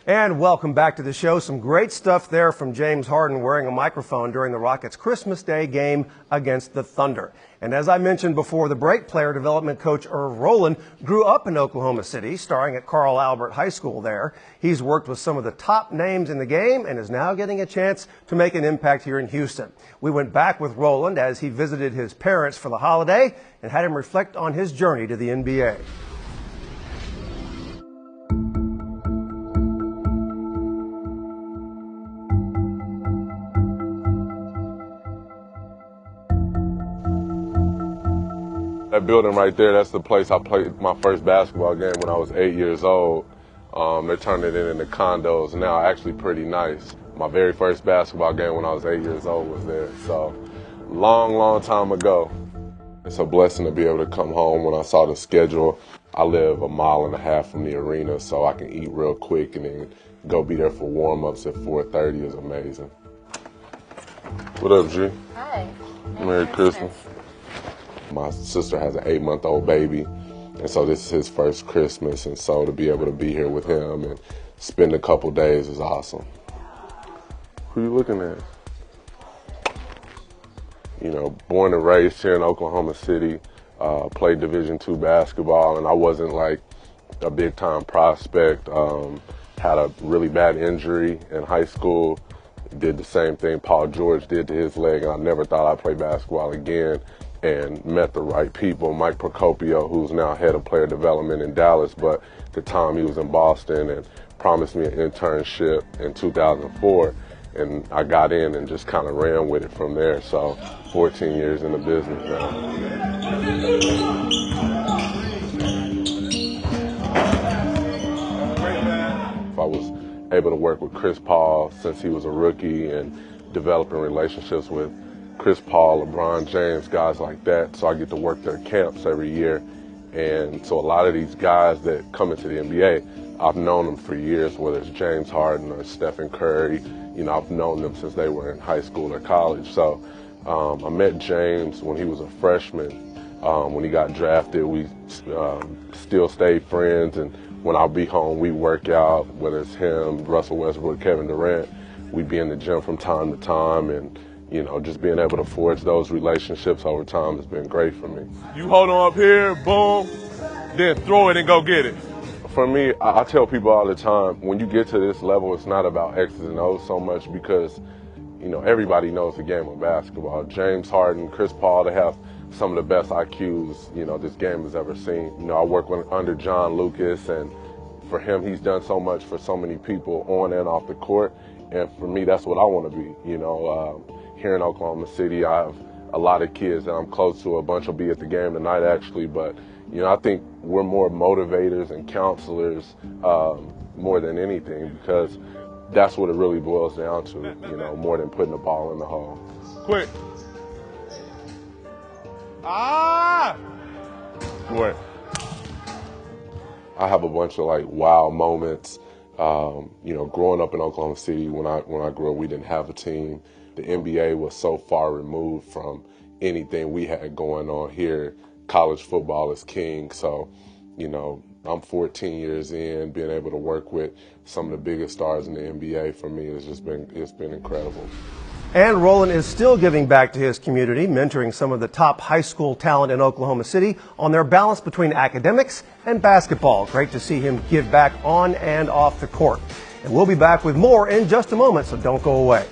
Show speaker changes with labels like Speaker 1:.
Speaker 1: And welcome back to the show. Some great stuff there from James Harden wearing a microphone during the Rockets' Christmas Day game against the Thunder. And as I mentioned before the break, player development coach Irv Rowland grew up in Oklahoma City, starring at Carl Albert High School there. He's worked with some of the top names in the game and is now getting a chance to make an impact here in Houston. We went back with Rowland as he visited his parents for the holiday and had him reflect on his journey to the NBA.
Speaker 2: That building right there, that's the place I played my first basketball game when I was 8 years old. They're turning it into condos now, actually pretty nice. My very first basketball game when I was 8 years old was there. So, long time ago. It's a blessing to be able to come home. When I saw the schedule, I live 1.5 miles from the arena, so I can eat real quick and then go be there for warm-ups at 4:30 is amazing. What up, G?
Speaker 3: Hi.
Speaker 2: Merry Christmas. My sister has an 8-month-old baby, and so this is his first Christmas, and so to be able to be here with him and spend a couple days is awesome. Who you looking at? You know, born and raised here in Oklahoma City, played Division II basketball, and I wasn't like a big-time prospect. Had a really bad injury in high school, did the same thing Paul George did to his leg, and I never thought I'd play basketball again. And met the right people, Mike Procopio, who's now head of player development in Dallas, but at the time he was in Boston, and promised me an internship in 2004, and I got in and just kind of ran with it from there. So 14 years in the business now. If I was able to work with Chris Paul since he was a rookie and developing relationships with Chris Paul, LeBron James, guys like that, so I get to work their camps every year. And so a lot of these guys that come into the NBA, I've known them for years, whether it's James Harden or Stephen Curry. You know, I've known them since they were in high school or college. So I met James when he was a freshman. When he got drafted, we still stayed friends. And when I'll be home, we work out, whether it's him, Russell Westbrook, Kevin Durant. We'd be in the gym from time to time, and you know, just being able to forge those relationships over time has been great for me.
Speaker 4: You hold on up here, boom, then throw it and go get it.
Speaker 2: For me, I tell people all the time, when you get to this level, it's not about X's and O's so much because, you know, everybody knows the game of basketball. James Harden, Chris Paul, they have some of the best IQs, you know, this game has ever seen. You know, I work under John Lucas, and for him, he's done so much for so many people on and off the court. And for me, that's what I want to be, you know. Here in Oklahoma City, I have a lot of kids that I'm close to. A bunch will be at the game tonight, actually. But, you know, I think we're more motivators and counselors more than anything, because that's what it really boils down to, you know, more than putting the ball in the hole.
Speaker 4: Quick. Ah! What?
Speaker 2: I have a bunch of, like, wow moments. You know, growing up in Oklahoma City, when I grew up, we didn't have a team. The NBA was so far removed from anything we had going on here. College football is king. So, you know, I'm 14 years in, being able to work with some of the biggest stars in the NBA for me has just been, it's been incredible.
Speaker 1: And Rowland is still giving back to his community, mentoring some of the top high school talent in Oklahoma City on their balance between academics and basketball. Great to see him give back on and off the court. And we'll be back with more in just a moment, so don't go away.